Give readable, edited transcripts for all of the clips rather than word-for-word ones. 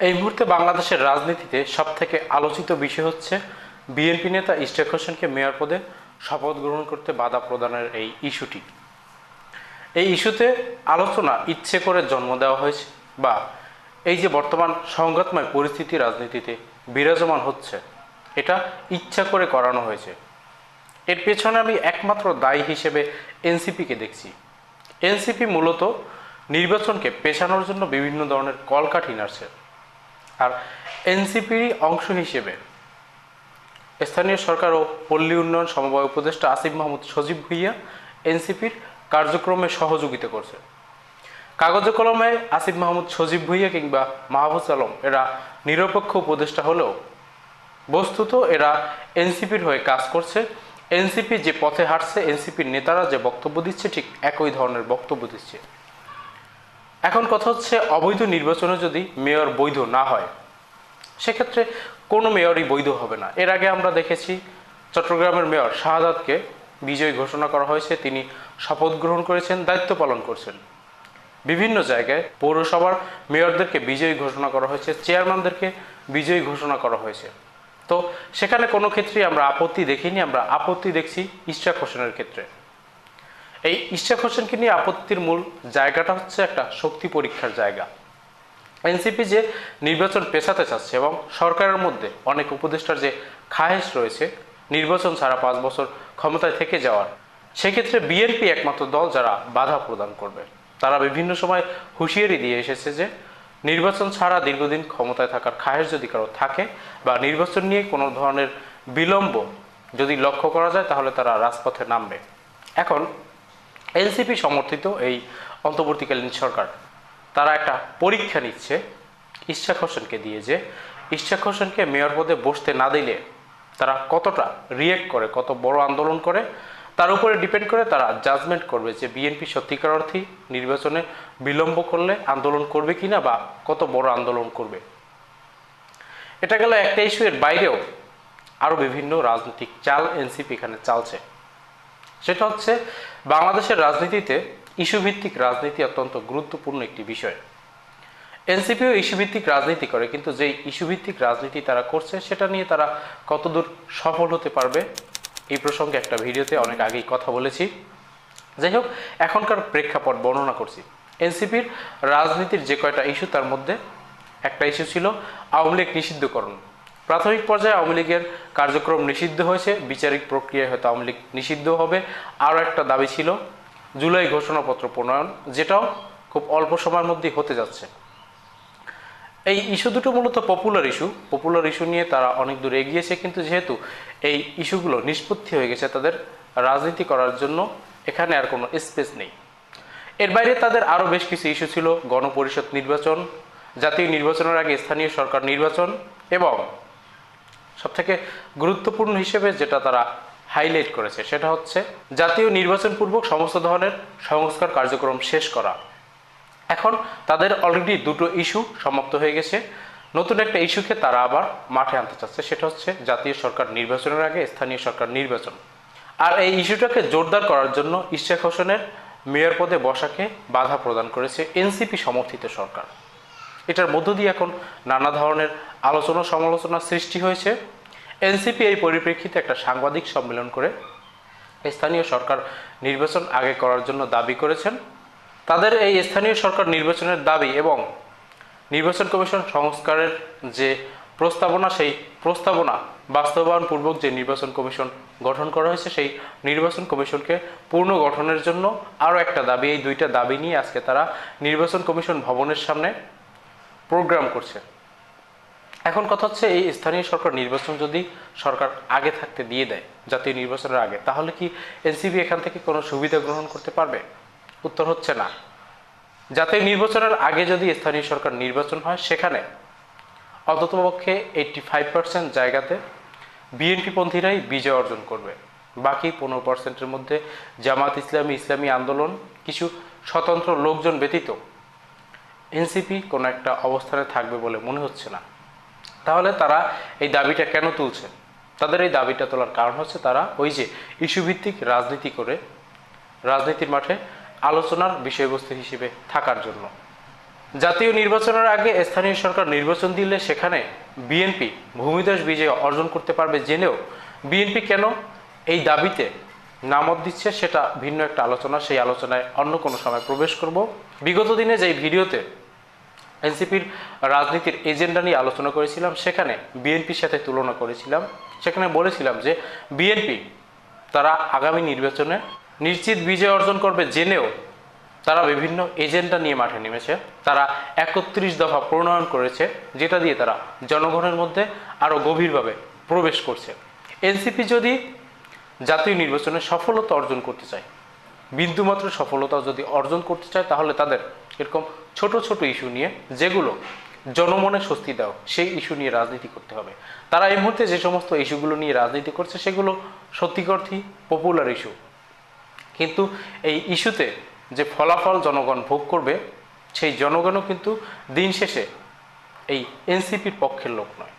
এই মুহূর্তে বাংলাদেশের রাজনীতিতে সবথেকে আলোচিত বিষয় হচ্ছে বিএনপি নেতা ইশতিয়াক হোসেনকে মেয়র পদে শপথ গ্রহণ করতে বাধা প্রদানের এই ইস্যুটি। এই ইস্যুতে আলোচনা ইচ্ছে করে জন্ম দেওয়া হয়েছে, বা এই যে বর্তমান সংঘাতময় পরিস্থিতি রাজনীতিতে বিরাজমান হচ্ছে, এটা ইচ্ছা করে করানো হয়েছে। এর পেছনে আমি একমাত্র দায়ী হিসেবে এনসিপিকে দেখছি। এনসিপি মূলত নির্বাচনকে পেছানোর জন্য বিভিন্ন ধরনের কলকাঠি নাড়ছে। আর এনসিপির অংশ হিসেবে স্থানীয় সরকার ও পল্লী উন্নয়ন সমবায় উপদেষ্টা আসিফ মাহমুদ সজীব ভুঁইয়া এনসিপির কার্যক্রমে সহযোগিতা করছে। কাগজে কলমে আসিফ মাহমুদ সজীব ভুঁইয়া কিংবা মাহফুজ আলম এরা নিরপেক্ষ উপদেষ্টা হলেও বস্তুত এরা এনসিপির হয়ে কাজ করছে। এনসিপি যে পথে হাঁটছে, এনসিপির নেতারা যে বক্তব্য দিচ্ছে, ঠিক একই ধরনের বক্তব্য দিচ্ছে। এখন কথা হচ্ছে, অবৈধ নির্বাচনে যদি মেয়র বৈধ না হয়, সেক্ষেত্রে কোনো মেয়রই বৈধ হবে না। এর আগে আমরা দেখেছি চট্টগ্রামের মেয়র শাহাদাতকে বিজয়ী ঘোষণা করা হয়েছে, তিনি শপথ গ্রহণ করেছেন, দায়িত্ব পালন করছেন। বিভিন্ন জায়গায় পৌরসভার মেয়রদেরকে বিজয়ী ঘোষণা করা হয়েছে, চেয়ারম্যানদেরকে বিজয়ী ঘোষণা করা হয়েছে। তো সেখানে কোনো ক্ষেত্রেই আমরা আপত্তি দেখিনি। আমরা আপত্তি দেখছি ইশতিয়াক হোসেনের ক্ষেত্রে। এই ইশতিয়াক হোসেনকে নিয়ে আপত্তির মূল জায়গাটা হচ্ছে একটা শক্তি পরীক্ষার জায়গা। এনসিপি যে নির্বাচন পেছাতে চাচ্ছে এবং সরকারের মধ্যে অনেক উপদেষ্টার যে খায়েশ রয়েছে নির্বাচন ছাড়া 5 বছর ক্ষমতায় থেকে যাওয়ার, সেক্ষেত্রে বিএনপি একমাত্র দল যারা বাধা প্রদান করবে। তারা বিভিন্ন সময় হুঁশিয়ারি দিয়ে এসেছে যে নির্বাচন ছাড়া দীর্ঘদিন ক্ষমতায় থাকার খায়েশ যদি কারো থাকে, বা নির্বাচন নিয়ে কোনো ধরনের বিলম্ব যদি লক্ষ্য করা যায়, তাহলে তারা রাজপথে নামবে। এখন এনসিপি সমর্থিত এই অন্তর্বর্তীকালীন সরকার তারা একটা পরীক্ষা নিচ্ছে ইশতিয়াক হোসেনকে দিয়ে, যে ইশতিয়াক হোসেনকে মেয়র পদে বসতে না দিলে তারা কতটা রিয়েক্ট করে, কত বড় আন্দোলন করে, তার উপরে ডিপেন্ড করে তারা জাজমেন্ট করবে যে বিএনপি সত্যিকার অর্থেই নির্বাচনে বিলম্ব করলে আন্দোলন করবে কিনা, বা কত বড় আন্দোলন করবে। এটা গেল একটা ইস্যু। এর বাইরেও আরও বিভিন্ন রাজনৈতিক চাল এনসিপি এখানে চালছে। সেটা হচ্ছে, বাংলাদেশের রাজনীতিতে ইস্যুভিত্তিক রাজনীতি অত্যন্ত গুরুত্বপূর্ণ একটি বিষয়। এনসিপিও ইস্যুভিত্তিক রাজনীতি করে, কিন্তু যেই ইস্যুভিত্তিক রাজনীতি তারা করছে সেটা নিয়ে তারা কতদূর সফল হতে পারবে, এই প্রসঙ্গে একটা ভিডিওতে অনেক আগেই কথা বলেছি। যাই হোক, এখনকার প্রেক্ষাপট বর্ণনা করছি। এনসিপির রাজনীতির যে কয়টা ইস্যু, তার মধ্যে একটা ইস্যু ছিল আওয়ামী লীগ নিষিদ্ধকরণ। প্রাথমিক পর্যায়ে আওয়ামী লীগের কার্যক্রম নিষিদ্ধ হয়েছে, বিচারিক প্রক্রিয়ায় হয়তো আওয়ামী লীগ নিষিদ্ধ হবে। আরও একটা দাবি ছিল জুলাই ঘোষণাপত্র প্রণয়ন, যেটাও খুব অল্প সময়ের মধ্যেই হতে যাচ্ছে। এই ইস্যু দুটো মূলত পপুলার ইস্যু নিয়ে তারা অনেক দূর এগিয়েছে, কিন্তু যেহেতু এই ইস্যুগুলো নিষ্পত্তি হয়ে গেছে, তাদের রাজনীতি করার জন্য এখানে আর কোনো স্পেস নেই। এর বাইরে তাদের আরও বেশ কিছু ইস্যু ছিল, গণপরিষদ নির্বাচন, জাতীয় নির্বাচনের আগে স্থানীয় সরকার নির্বাচন, এবং সবথেকে গুরুত্বপূর্ণ হিসেবে যেটা তারা হাইলাইট করেছে সেটা হচ্ছে জাতীয় নির্বাচন পূর্বক সমস্ত ধরনের সংস্কার কার্যক্রম শেষ করা। এখন তাদের অলরেডি দুটো ইস্যু সমাপ্ত হয়ে গেছে, নতুন একটা ইস্যুকে তারা আবার মাঠে আনতে চাচ্ছে, সেটা হচ্ছে জাতীয় সরকার নির্বাচনের আগে স্থানীয় সরকার নির্বাচন। আর এই ইস্যুটাকে জোরদার করার জন্য ইশতিয়াক হোসেনের মেয়র পদে বসাকে বাধা প্রদান করেছে এনসিপি সমর্থিত সরকার। এটার মধ্য দিয়ে এখন নানা ধরনের আলোচনা সমালোচনা সৃষ্টি হয়েছে। এনসিপি এই পরিপ্রেক্ষিতে একটা সাংবাদিক সম্মেলন করে স্থানীয় সরকার নির্বাচন আগে করার জন্য দাবি করেছেন। তাদের এই স্থানীয় সরকার নির্বাচনের দাবি এবং নির্বাচন কমিশন সংস্কারের যে প্রস্তাবনা, সেই প্রস্তাবনা বাস্তবায়নপূর্বক যে নির্বাচন কমিশন গঠন করা হয়েছে, সেই নির্বাচন কমিশনকে পূর্ণ গঠনের জন্য আরও একটা দাবি। এই দুইটা দাবি নিয়ে আজকে তারা নির্বাচন কমিশন ভবনের সামনে প্রোগ্রাম করছে। এখন কথা হচ্ছে, এই স্থানীয় সরকার নির্বাচন যদি সরকার আগে থাকতে দিয়ে দেয়, জাতীয় নির্বাচনের আগে, তাহলে কি এনসিপি এখান থেকে কোনো সুবিধা গ্রহণ করতে পারবে? উত্তর হচ্ছে না। জাতীয় নির্বাচনের আগে যদি স্থানীয় সরকার নির্বাচন হয়, সেখানে অন্ততপক্ষে 85% জায়গাতে বিএনপি পন্থীরাই বিজয় অর্জন করবে। বাকি 15%-এর মধ্যে জামাত ইসলামী, ইসলামী আন্দোলন, কিছু স্বতন্ত্র লোকজন ব্যতীত এনসিপি কোনো একটা অবস্থানে থাকবে বলে মনে হচ্ছে না। তাহলে তারা এই দাবিটা কেন তুলছে? তাদের এই দাবিটা তোলার কারণ হচ্ছে, তারা ওই যে ইস্যুভিত্তিক রাজনীতি করে রাজনীতির মাঠে আলোচনার বিষয়বস্তু হিসেবে থাকার জন্য। জাতীয় নির্বাচনের আগে স্থানীয় সরকার নির্বাচন দিলে সেখানে বিএনপি ভূমিধস বিজয় অর্জন করতে পারবে জেনেও বিএনপি কেন এই দাবিতে নামত দিচ্ছে সেটা ভিন্ন একটা আলোচনা। সেই আলোচনায় অন্য কোনো সময় প্রবেশ করব। বিগত দিনে যেই ভিডিওতে এনসিপির রাজনীতির এজেন্ডা নিয়ে আলোচনা করেছিলাম সেখানে বিএনপির সাথে তুলনা করেছিলাম। সেখানে বলেছিলাম যে বিএনপি তারা আগামী নির্বাচনে নিশ্চিত বিজয় অর্জন করবে জেনেও তারা বিভিন্ন এজেন্ডা নিয়ে মাঠে নেমেছে। তারা 31 দফা প্রণয়ন করেছে, যেটা দিয়ে তারা জনগণের মধ্যে আরও গভীরভাবে প্রবেশ করছে। এনসিপি যদি জাতীয় নির্বাচনে সফলতা অর্জন করতে চায়, বিন্দুমাত্র সফলতা যদি অর্জন করতে চায়, তাহলে তাদের এরকম ছোট ছোট ইস্যু নিয়ে, যেগুলো জনমনে স্বস্তি দাও, সেই ইস্যু নিয়ে রাজনীতি করতে হবে। তারা এই মুহূর্তে যে সমস্ত ইস্যুগুলো নিয়ে রাজনীতি করছে সেগুলো সত্যিকার্থেই পপুলার ইস্যু, কিন্তু এই ইস্যুতে যে ফলাফল জনগণ ভোগ করবে সেই জনগণও কিন্তু দিন শেষে এই এনসিপির পক্ষের লোক নয়।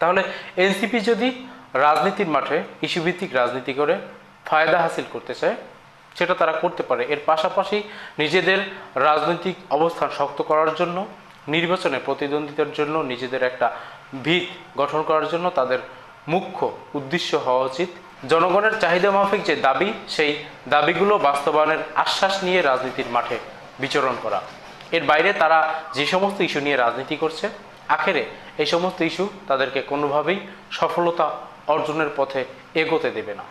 তাহলে এনসিপি যদি রাজনীতির মাঠে ইস্যুভিত্তিক রাজনীতি করে ফায়দা হাসিল করতে চায়, সেটা তারা করতে পারে। এর পাশাপাশি নিজেদের রাজনৈতিক অবস্থান শক্ত করার জন্য, নির্বাচনে প্রতিদ্বন্দ্বিতার জন্য, নিজেদের একটা ভিত গঠন করার জন্য তাদের মুখ্য উদ্দেশ্য হওয়া উচিত জনগণের চাহিদা মাফিক যে দাবি, সেই দাবিগুলো বাস্তবায়নের আশ্বাস নিয়ে রাজনীতির মাঠে বিচরণ করা। এর বাইরে তারা যে সমস্ত ইস্যু নিয়ে রাজনীতি করছে, আখেরে এই সমস্ত ইস্যু তাদেরকে কোনোভাবেই সফলতা অর্জনের পথে এগোতে দেবে না।